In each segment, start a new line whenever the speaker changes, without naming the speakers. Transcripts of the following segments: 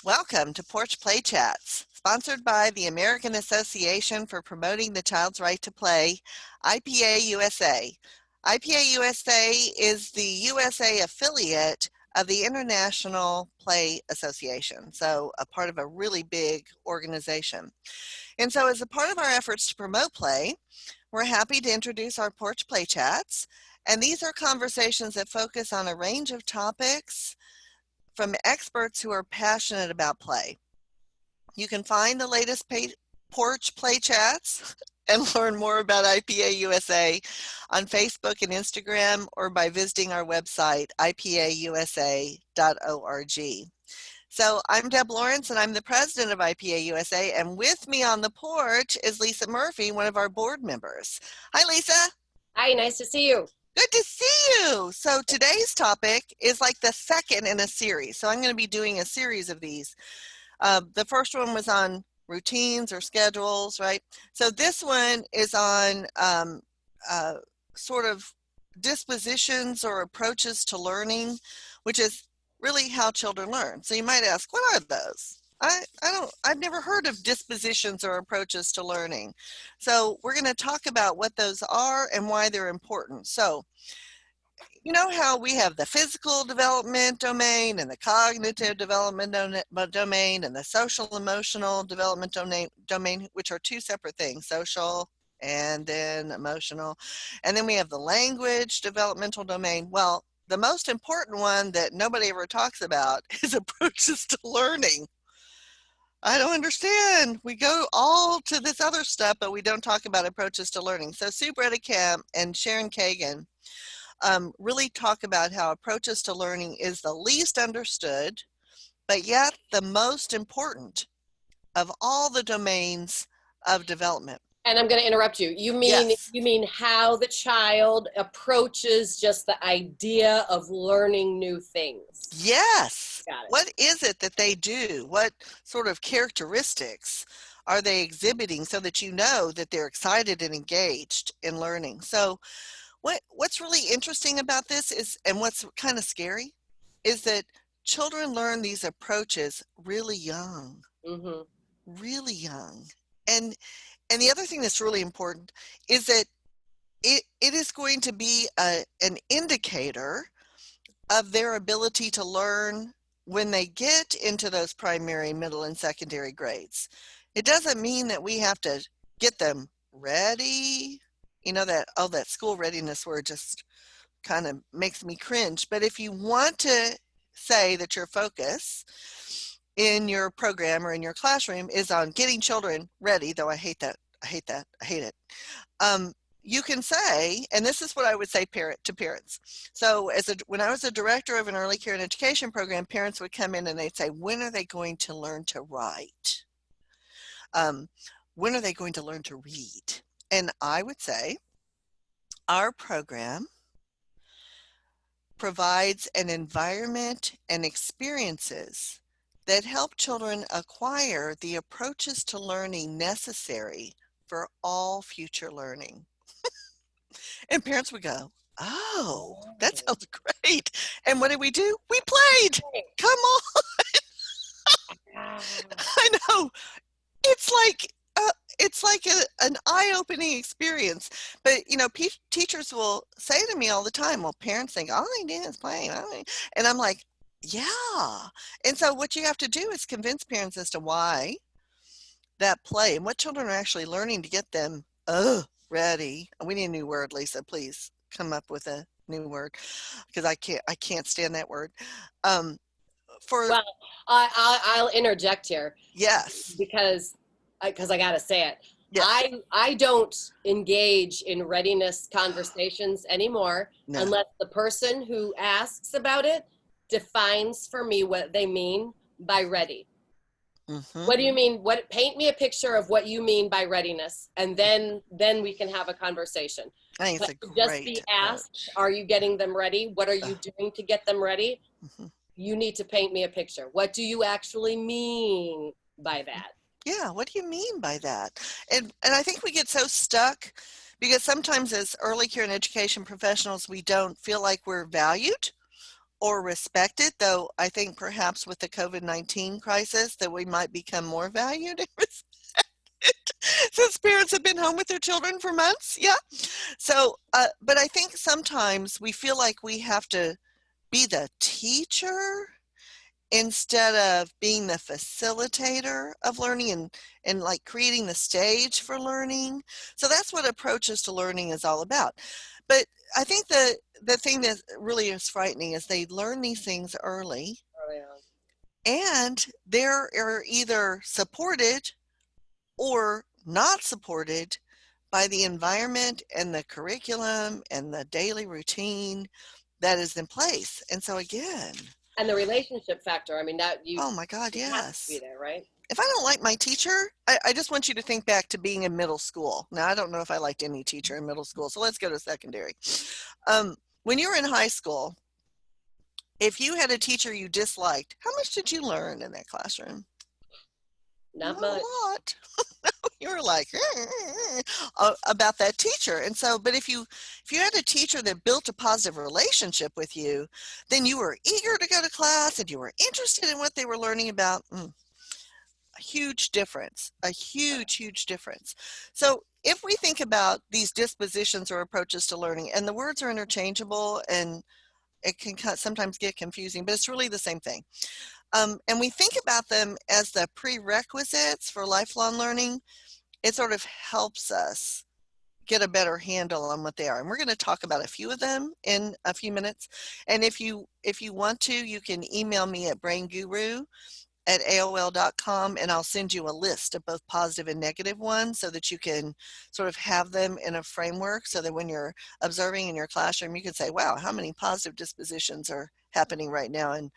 Welcome to Porch Play Chats, sponsored by the American Association for Promoting the Child's Right to Play, IPA-USA. IPA-USA is the USA affiliate of the International Play Association, so a part of a really big organization. And so as a part of our efforts to promote play, we're happy to introduce our Porch Play Chats, and these are conversations that focus on a range of topics from experts who are passionate about play. You can find the latest Porch Play Chats and learn more about IPA-USA on Facebook and Instagram or by visiting our website, IPAUSA.org. So I'm Deb Lawrence and I'm the president of IPA-USA, and with me on the porch is Lisa Murphy, one of our board members. Hi, Lisa.
Hi, nice to see you.
Good to see you. So today's topic is like the second in a series. So I'm going to be doing a series of these. The first one was on routines or schedules, right? So this one is on sort of dispositions or approaches to learning, which is really how children learn. So you might ask, what are those? I've never heard of dispositions or approaches to learning. So we're going to talk about what those are and why they're important. So, you know how we have the physical development domain and the cognitive development domain and the social emotional development domain, which are two separate things, social and then emotional. And then we have the language developmental domain. Well, the most important one that nobody ever talks about is approaches to learning. I don't understand. We go all to this other stuff, but we don't talk about approaches to learning. So Sue Bredekamp and Sharon Kagan really talk about how approaches to learning is the least understood, but yet the most important of all the domains of development.
And I'm going to interrupt you. You mean how the child approaches just the idea of learning new things?
Yes.
Got it.
What is it that they do? What sort of characteristics are they exhibiting so that you know that they're excited and engaged in learning? So what's really interesting about this is, and what's kind of scary, is that children learn these approaches really young, really young. And the other thing that's really important is that it is going to be an indicator of their ability to learn when they get into those primary, middle, and secondary grades. It doesn't mean that we have to get them ready. You know, that school readiness word just kind of makes me cringe. But if you want to say that your focus in your program or in your classroom is on getting children ready, though I hate it. You can say, and this is what I would say to parents. So when I was a director of an early care and education program, parents would come in and they'd say, when are they going to learn to write? When are they going to learn to read? And I would say, our program provides an environment and experiences that help children acquire the approaches to learning necessary for all future learning. And parents would go, oh, that sounds great. And what did we do? We played. Come on. I know. It's like an eye-opening experience. But, you know, teachers will say to me all the time, well, parents think, all they do is play. And I'm like, yeah. And so what you have to do is convince parents as to why that play and what children are actually learning to get them ready. We need a new word, Lisa. Please come up with a new word, because I can't stand that word.
Well, I'll interject here.
Yes.
Because I got to say it.
Yes.
I don't engage in readiness conversations anymore unless the person who asks about it defines for me what they mean by ready. What do you mean? Paint me a picture of what you mean by readiness, and then we can have a conversation.
I think it's a great
just be asked, are you getting them ready? What are you doing to get them ready? You need to paint me a picture. What do you actually mean by that?
Yeah, what do you mean by that? And I think we get so stuck because sometimes as early care and education professionals, we don't feel like we're valued or respected, though I think perhaps with the COVID-19 crisis that we might become more valued and respected since parents have been home with their children for months. Yeah. So, but I think sometimes we feel like we have to be the teacher instead of being the facilitator of learning and like creating the stage for learning. So that's what approaches to learning is all about. But I think the thing that really is frightening is they learn these things early
Oh,
and they're either supported or not supported by the environment and the curriculum and the daily routine that is in place. And so again,
and the relationship factor. I mean, that
oh my God,
it has to be
yes.
there, right?
If I don't like my teacher, I just want you to think back to being in middle school. Now, I don't know if I liked any teacher in middle school, so let's go to secondary. When you were in high school, if you had a teacher you disliked, how much did you learn in that classroom?
Not
Not a
much.
lot. You were like about that teacher. And so, but if you had a teacher that built a positive relationship with you, then you were eager to go to class and you were interested in what they were learning about. A huge difference, a huge difference. So if we think about these dispositions or approaches to learning, and the words are interchangeable and it can sometimes get confusing, but it's really the same thing. And we think about them as the prerequisites for lifelong learning. It sort of helps us get a better handle on what they are. And we're going to talk about a few of them in a few minutes. And if you want to, you can email me at brainguru@aol.com and I'll send you a list of both positive and negative ones so that you can sort of have them in a framework so that when you're observing in your classroom, you can say, wow, how many positive dispositions are happening right now? And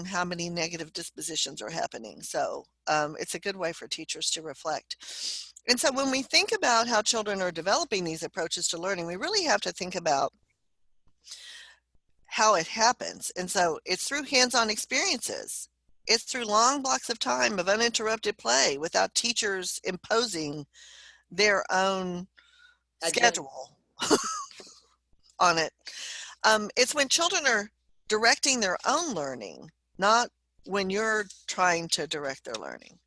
how many negative dispositions are happening? So it's a good way for teachers to reflect. And so when we think about how children are developing these approaches to learning, we really have to think about how it happens. And so it's through hands-on experiences. It's through long blocks of time of uninterrupted play without teachers imposing their own
Agenda.
schedule on it. It's when children are directing their own learning, not when you're trying to direct their learning.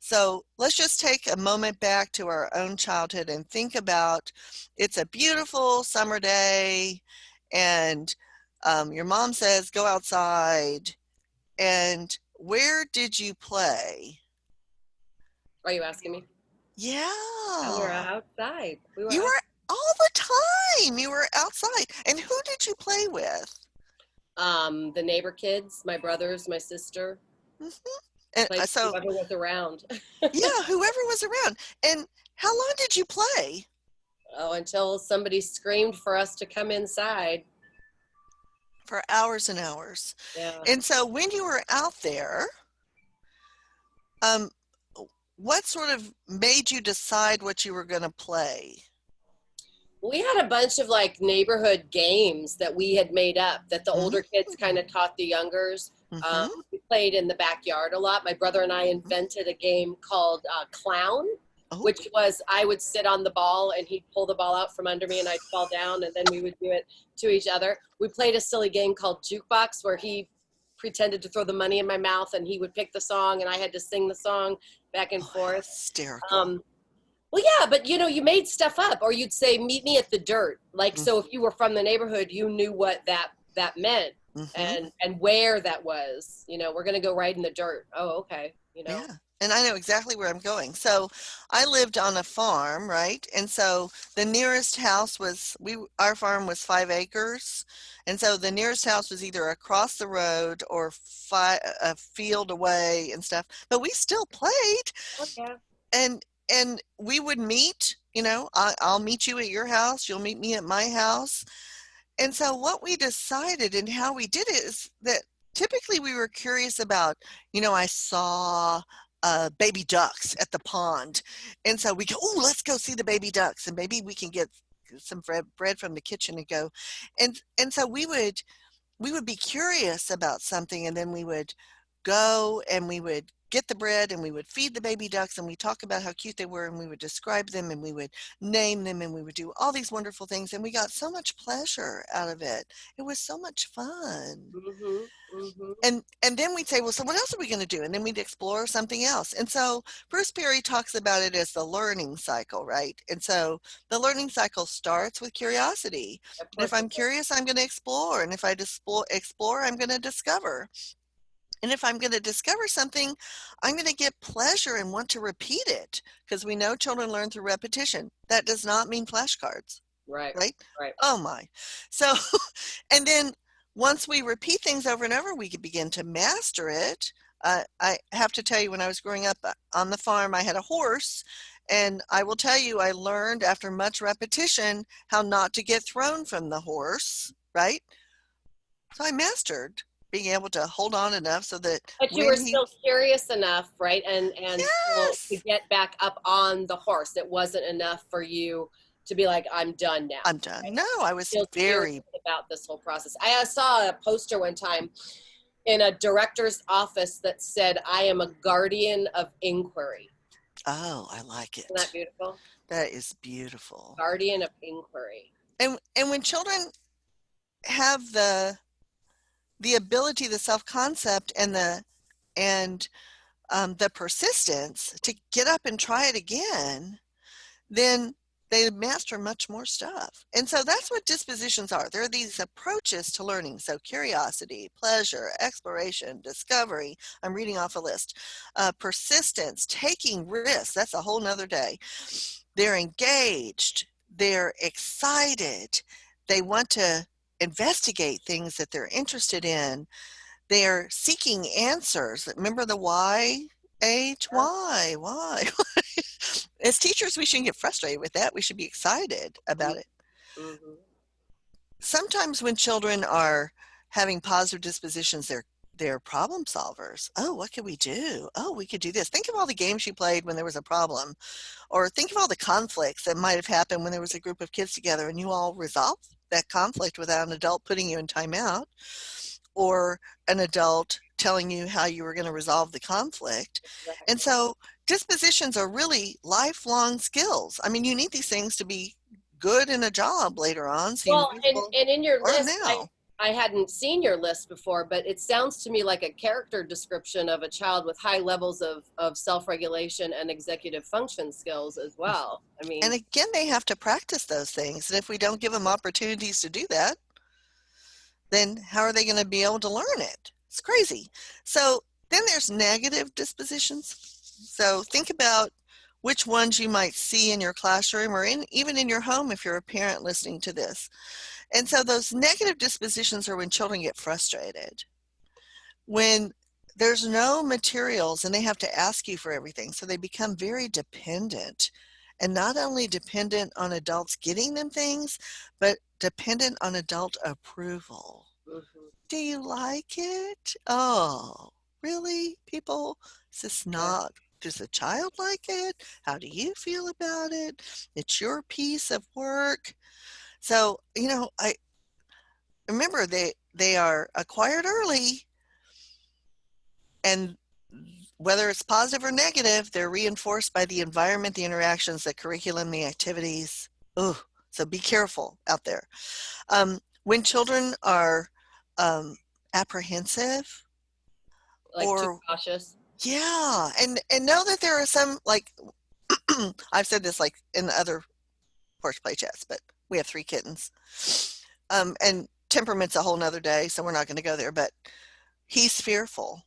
So let's just take a moment back to our own childhood and think about it's a beautiful summer day and your mom says, go outside. And where did you play?
Are you asking me? Yeah, we were
Yeah.
outside. We were
You
out.
were all the time. You were outside. And who did you play with?
The neighbor kids, my brothers, my sister,
hmm And
played
so,
whoever was around.
yeah, whoever was around. And how long did you play?
Oh, until somebody screamed for us to come inside.
For hours and hours.
Yeah.
And so when you were out there, um, what sort of made you decide what you were going to play?
We had a bunch of like neighborhood games that we had made up that the older kids kind of taught the youngers.
Mm-hmm.
We played in the backyard a lot. My brother and I invented a game called Clown,
Oh,
which was I would sit on the ball and he'd pull the ball out from under me and I'd fall down and then we would do it to each other. We played a silly game called Jukebox where he pretended to throw the money in my mouth and he would pick the song and I had to sing the song back and forth.
hysterical.
Well, yeah, but you made stuff up, or you'd say, "Meet me at the dirt." Like,
Mm-hmm.
so if you were from the neighborhood, you knew what that meant
Mm-hmm.
and where that was. We're gonna go right in the dirt. Oh, okay.
Yeah. And I know exactly where I'm going. So I lived on a farm, right? And so the nearest house was our farm was 5 acres. And so the nearest house was either across the road or a field away and stuff. But we still played.
Okay.
And we would meet, I'll meet you at your house, you'll meet me at my house. And so what we decided and how we did it is that typically we were curious about, I saw baby ducks at the pond. And so we go, oh, let's go see the baby ducks and maybe we can get some bread from the kitchen and go. And so we would be curious about something and then we would go and we would get the bread and we would feed the baby ducks and we talk about how cute they were and we would describe them and we would name them and we would do all these wonderful things and we got so much pleasure out of it. It was so much fun.
Mm-hmm. Mm-hmm.
And then we'd say, well, so what else are we going to do? And then we'd explore something else. And so Bruce Perry talks about it as the learning cycle, right? And so the learning cycle starts with curiosity.
Of
And if
course it
I'm
does.
curious, I'm going to explore. And if I explore, I'm going to discover. And if I'm going to discover something, I'm going to get pleasure and want to repeat it because we know children learn through repetition. That does not mean flashcards,
Right.
right?
Right.
Oh my. So, and then once we repeat things over and over, we can begin to master it. I have to tell you, when I was growing up on the farm, I had a horse. And I will tell you, I learned after much repetition how not to get thrown from the horse, right? So I mastered being able to hold on enough so that
But you were
when he,
still curious enough, right? And still to
yes,
get back up on the horse. It wasn't enough for you to be like, I'm done now.
I'm done. No, I was
Still curious
very,
about this whole process. I saw a poster one time in a director's office that said, I am a guardian of inquiry.
oh, I like
Isn't that
it.
beautiful?
That is beautiful.
Guardian of inquiry.
And when children have the ability, the self-concept and the persistence to get up and try it again, then they master much more stuff. And so that's what dispositions are. They're these approaches to learning. So curiosity, pleasure, exploration, discovery. I'm reading off a list. Persistence, taking risks. That's a whole nother day. They're engaged. They're excited. They want to investigate things that they're interested in. They're seeking answers. Remember the why? Why? As teachers, we shouldn't get frustrated with that. We should be excited about it.
Mm-hmm.
Sometimes when children are having positive dispositions, they're problem solvers. Oh, what could we do? Oh, we could do this. Think of all the games you played when there was a problem, or think of all the conflicts that might have happened when there was a group of kids together and you all resolved that conflict without an adult putting you in timeout or an adult telling you how you were going to resolve the conflict. And
Exactly.
so dispositions are really lifelong skills. I mean, you need these things to be good in a job later on. So you
Well,
might as well
and in your
learn
list,
now.
I hadn't seen your list before, but it sounds to me like a character description of a child with high levels of self-regulation and executive function skills as well. I
And
mean,
again, they have to practice those things. And if we don't give them opportunities to do that, then how are they going to be able to learn it? It's crazy. So then there's negative dispositions. So think about which ones you might see in your classroom or even in your home if you're a parent listening to this. And so those negative dispositions are when children get frustrated, when there's no materials and they have to ask you for everything. So they become very dependent, and not only dependent on adults getting them things, but dependent on adult approval.
mhm,
Do you like it? Oh, really, people? Is this
right.
not, does the child like it? How do you feel about it? It's your piece of work. So, I remember they are acquired early, and whether it's positive or negative, they're reinforced by the environment, the interactions, the curriculum, the activities. Oh, so be careful out there. When children are apprehensive,
Like too
or
cautious.
yeah, and know that there are some, like I've said this like in the other porch play chats, but we have 3 kittens, and temperament's a whole nother day, so we're not going to go there. But he's fearful,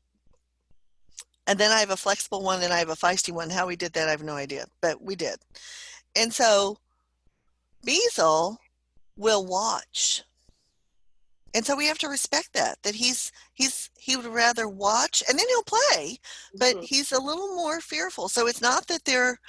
and then I have a flexible one and I have a feisty one. How we did that, I have no idea, but we did. And so Beazle will watch. And so we have to respect that he would rather watch and then he'll play, but
Mhm.
he's a little more fearful. So it's not that they're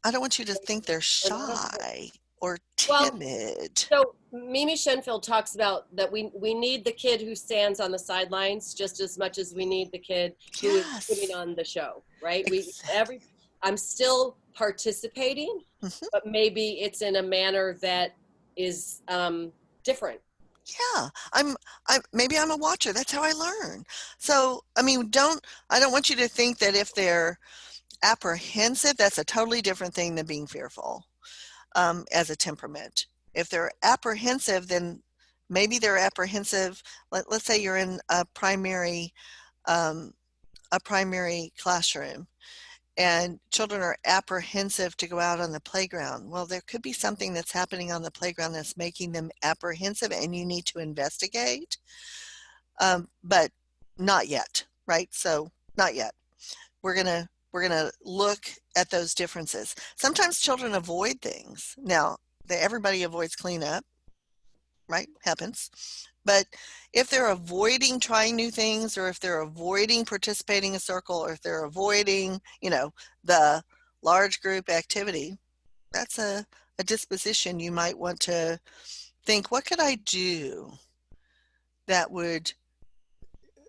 I don't want you to think they're
They're not afraid.
shy or
Well,
timid.
so Mimi Shenfield talks about that we need the kid who stands on the sidelines just as much as we need the kid who is putting
Yes,
on the show, right?
exactly.
I'm still participating,
Hmm.
but maybe it's in a manner that is different.
Yeah, maybe I'm a watcher. That's how I learn. So, I mean, I don't want you to think that if they're apprehensive, that's a totally different thing than being fearful, as a temperament. If they're apprehensive, then maybe they're apprehensive. Let's say you're in um, a primary classroom and children are apprehensive to go out on the playground. Well, there could be something that's happening on the playground that's making them apprehensive, and you need to investigate. But not yet, right? So not yet. We're gonna look at those differences. Sometimes children avoid things. Now, everybody avoids cleanup, right? Happens. But if they're avoiding trying new things, or if they're avoiding participating in a circle, or if they're avoiding, the large group activity, that's a disposition you might want to think, what could I do that would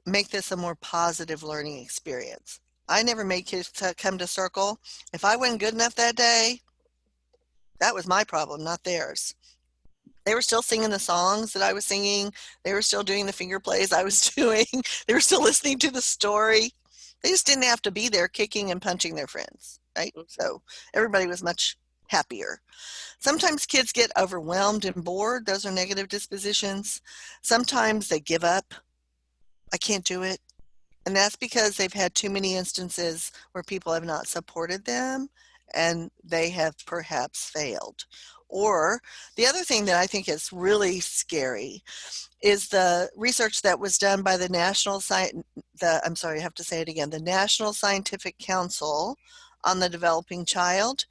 make this a more positive learning experience? I never made kids come to circle. If I wasn't good enough that day, that was my problem, not theirs. They were still singing the songs that I was singing. They were still doing the finger plays I was doing. They were still listening to the story. They just didn't have to be there kicking and punching their friends, right? So everybody was much happier. Sometimes kids get overwhelmed and bored. Those are negative dispositions. Sometimes they give up. I can't do it. And that's because they've had too many instances where people have not supported them and they have perhaps failed. Or the other thing that I think is really scary is the research that was done by the I'm sorry, I have to say it again, the National Scientific Council on the Developing Child,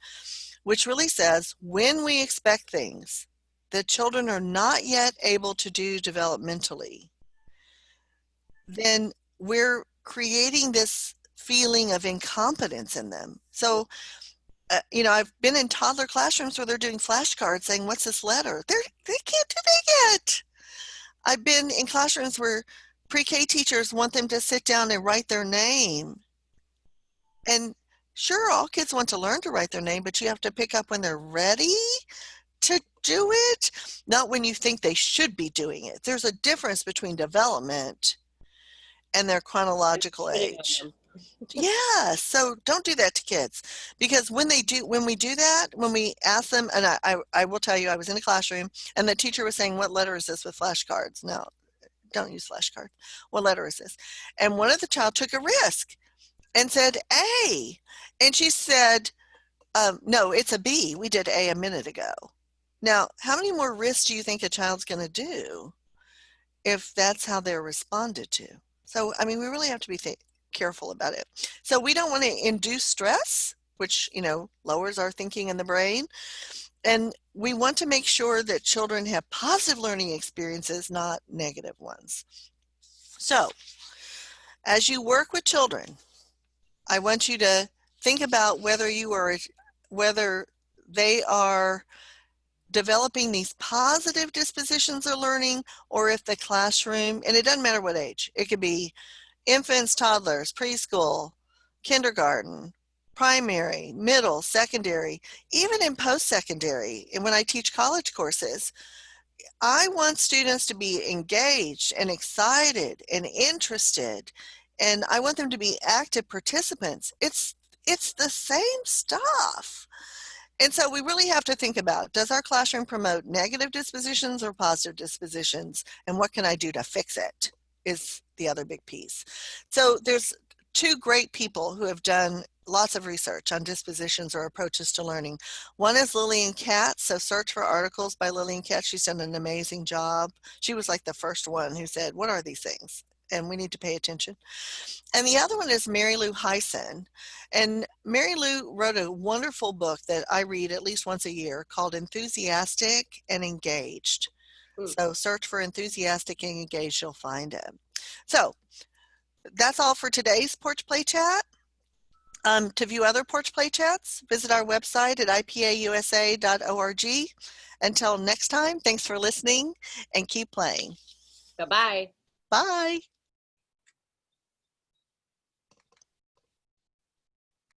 which really says when we expect things that children are not yet able to do developmentally, then we're creating this feeling of incompetence in them. So, I've been in toddler classrooms where they're doing flashcards saying, "What's this letter?" They can't do that yet. I've been in classrooms where pre-K teachers want them to sit down and write their name. And sure, all kids want to learn to write their name, but you have to pick up when they're ready to do it, not when you think they should be doing it. There's a difference between development and their chronological age. Yeah, so don't do that to kids, because when we do that, when we ask them, and I will tell you, I was in a classroom and the teacher was saying, "What letter is this?" with flashcards. No, don't use flashcards. "What letter is this?" And one of the child took a risk and said A, and she said, "No, it's a B. We did A minute ago." Now, how many more risks do you think a child's going to do if that's how they're responded to? So, I mean, we really have to be careful about it. So we don't want to induce stress, which, lowers our thinking in the brain. And we want to make sure that children have positive learning experiences, not negative ones. So as you work with children, I want you to think about whether they are developing these positive dispositions of learning, or if the classroom, and it doesn't matter what age, it could be infants, toddlers, preschool, kindergarten, primary, middle, secondary, even in post-secondary. And when I teach college courses, I want students to be engaged and excited and interested, and I want them to be active participants. It's the same stuff. And so we really have to think about, does our classroom promote negative dispositions or positive dispositions? And what can I do to fix it is the other big piece. So there's two great people who have done lots of research on dispositions or approaches to learning. One is Lillian Katz. So search for articles by Lillian Katz. She's done an amazing job. She was like the first one who said, what are these things? And we need to pay attention. And the other one is Mary Lou Hyson. And Mary Lou wrote a wonderful book that I read at least once a year called Enthusiastic and Engaged. So search for Enthusiastic and Engaged, you'll find it. So that's all for today's Porch Play Chat. To view other Porch Play Chats, visit our website at IPA-USA.org. Until next time, thanks for listening and keep playing.
Bye-bye.
Bye.